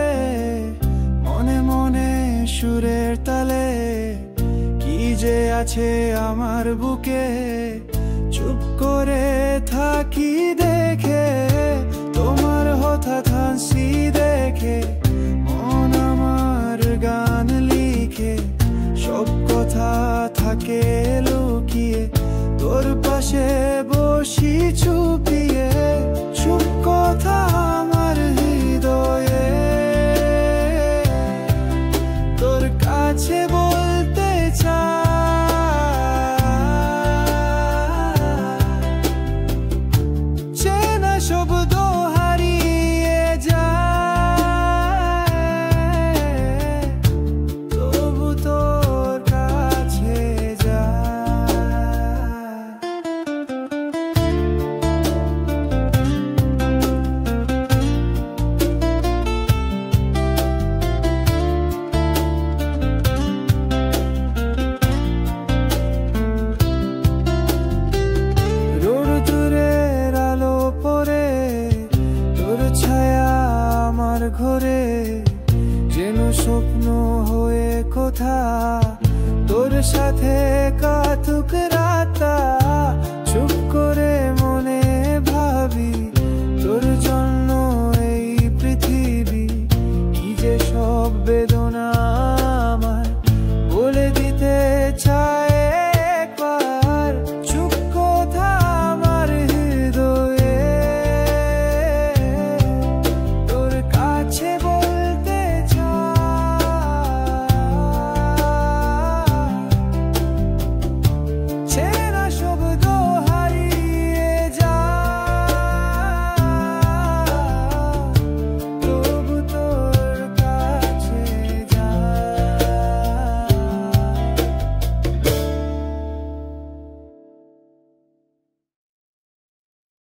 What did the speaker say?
বলে মনে মনে সুরের তালে কি যে আছে আমার বুকে, চুপ করে থাকি দেখে তোমার হঠাৎ হাসি দেখে, মন আমার গান লিখে সব কথা থাকে লুকিয়ে, তোর পাশে বসি চুপিয়ে, চুপ কথা আমার হৃদয়ে তোর কাছে বলতে চাই, চেনা শব্দ হারিয়ে যায় তবু তোর কাছে ঘরে যেন স্বপ্ন হয়ে কোথা তোর সাথে কাতুক রাতা, চুপ করে মনে ভাবি তোর জন্য এই পৃথিবী কি যে সব বেদনা।